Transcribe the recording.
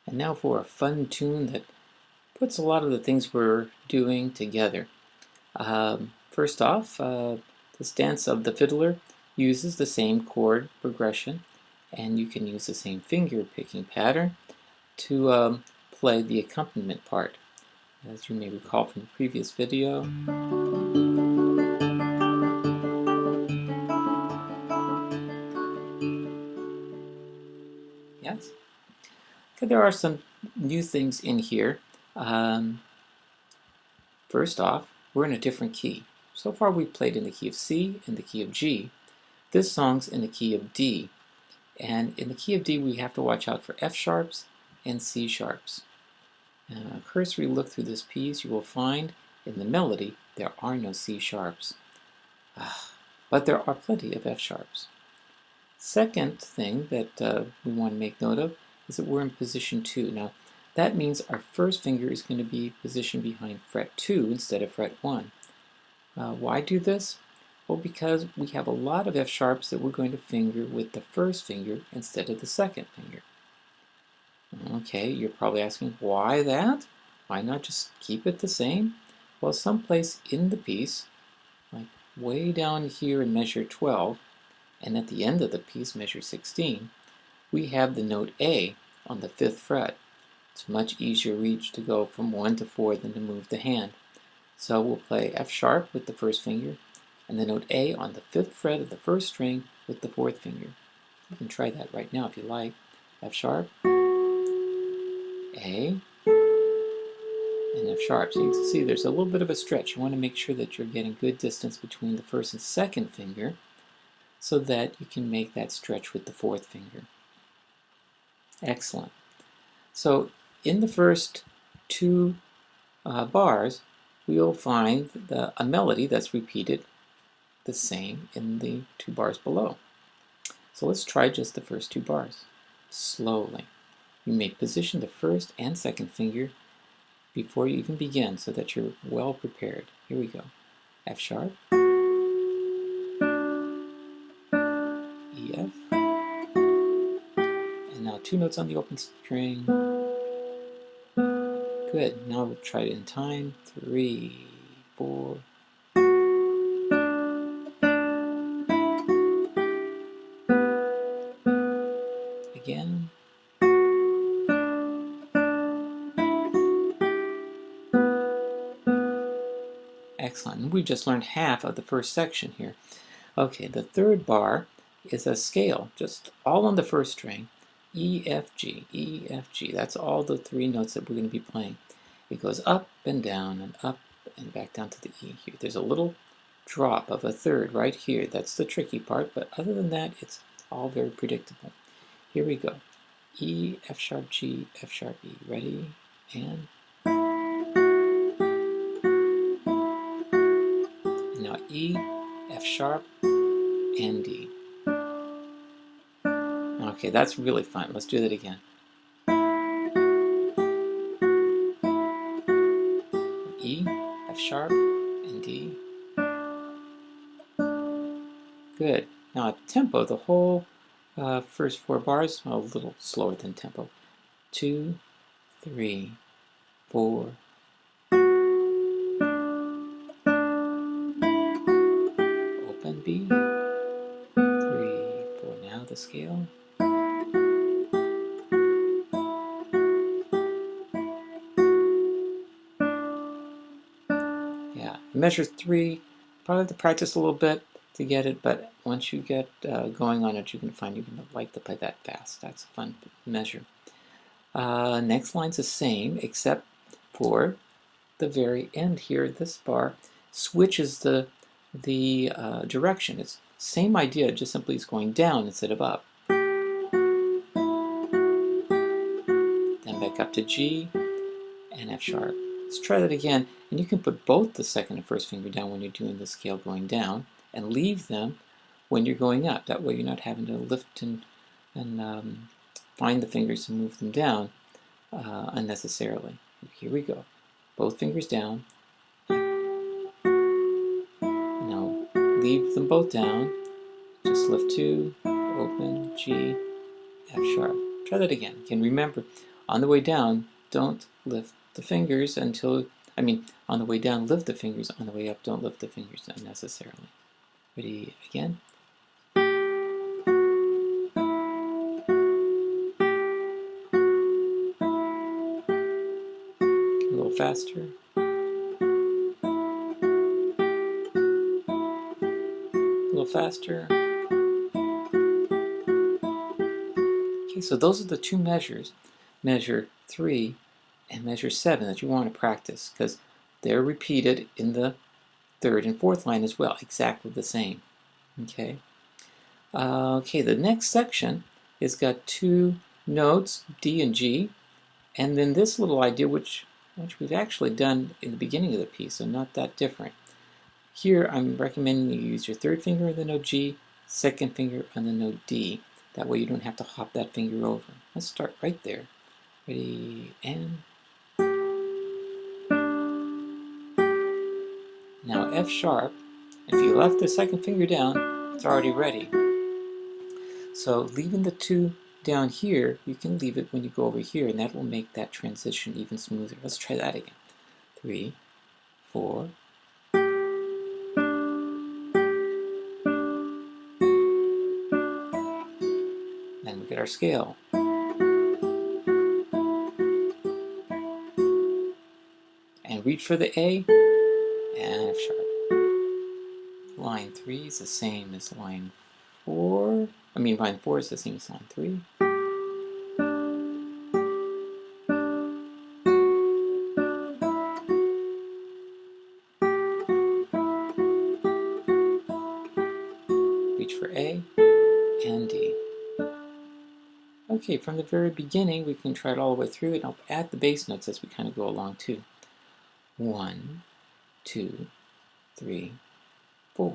And now for a fun tune that puts a lot of the things we're doing together. First off, this dance of the Fiddler uses the same chord progression, and you can use the same finger picking pattern to play the accompaniment part. As you may recall from the previous video, yes? Okay, there are some new things in here. First off, we're in a different key. So far we've played in the key of C and the key of G. This song's in the key of D. And in the key of D we have to watch out for F sharps and C sharps. A cursory look through this piece, you will find in the melody there are no C sharps. But there are plenty of F sharps. Second thing that we want to make note of is that we're in position 2. Now, that means our first finger is going to be positioned behind fret 2 instead of fret 1. Why do this? Well, because we have a lot of F sharps that we're going to finger with the first finger instead of the second finger. Okay, you're probably asking, why that? Why not just keep it the same? Well, someplace in the piece, like way down here in measure 12, and at the end of the piece, measure 16, we have the note A on the 5th fret. It's much easier reach to go from 1 to 4 than to move the hand. So we'll play F sharp with the first finger, and the note A on the 5th fret of the first string with the 4th finger. You can try that right now if you like. F sharp, A, and F sharp. So you can see there's a little bit of a stretch. You want to make sure that you're getting good distance between the first and second finger so that you can make that stretch with the 4th finger. Excellent. So in the first two bars, we'll find a melody that's repeated the same in the 2 bars below. So let's try just the first 2 bars. Slowly. You may position the first and second finger before you even begin so that you're well prepared. Here we go. F sharp, E, F, and now 2 notes on the open string. Good. Now we'll try it in time. 3, 4. Again. Excellent. And we just learned half of the first section here. Okay, the 3rd bar is a scale, just all on the first string. E, F, G, E, F, G. That's all the 3 notes that we're going to be playing. It goes up and down and up and back down to the E here. There's a little drop of a 3rd right here. That's the tricky part, but other than that, it's all very predictable. Here we go. E, F sharp, G, F sharp, E. Ready? And now E, F sharp, and D. Okay, that's really fun. Let's do that again. E, F sharp, and D. Good. Now at tempo, the whole first 4 bars, a little slower than tempo. 2, 3, 4. Open B. 3, 4. Now the scale. Yeah, measure 3. Probably have to practice a little bit to get it, but once you get going on it, you can find you can like to play that fast. That's a fun measure. Next line's the same, except for the very end here. This bar switches the direction. It's same idea, just simply it's going down instead of up. Then back up to G and F sharp. Let's try that again, and you can put both the second and first finger down when you're doing the scale going down, and leave them when you're going up. That way you're not having to lift and find the fingers and move them down unnecessarily. Here we go. Both fingers down. Now leave them both down. Just lift 2, open, G, F sharp. Try that again. Again, remember, On the way down, don't lift the fingers until, on the way down, lift the fingers. On the way up, don't lift the fingers unnecessarily. Ready, again. A little faster. A little faster. Okay, so those are the two measures, measure 3 and measure 7, that you want to practice, because they're repeated in the 3rd and 4th line as well, exactly the same. Okay. Okay, the next section has got 2 notes, D and G, and then this little idea, which we've actually done in the beginning of the piece, so not that different. Here, I'm recommending you use your 3rd finger on the note G, 2nd finger on the note D. That way you don't have to hop that finger over. Let's start right there. Ready, and now F sharp. If you left the 2nd finger down, it's already ready. So leaving the 2 down here, you can leave it when you go over here, and that will make that transition even smoother. Let's try that again. 3, 4. Then we get our scale. And reach for the A, and F sharp. Line 3 is the same as line 4. Line 4 is the same as line 3. Reach for A and D. Okay, from the very beginning, we can try it all the way through, and I'll add the bass notes as we kind of go along too. 1, 2, 3, 4.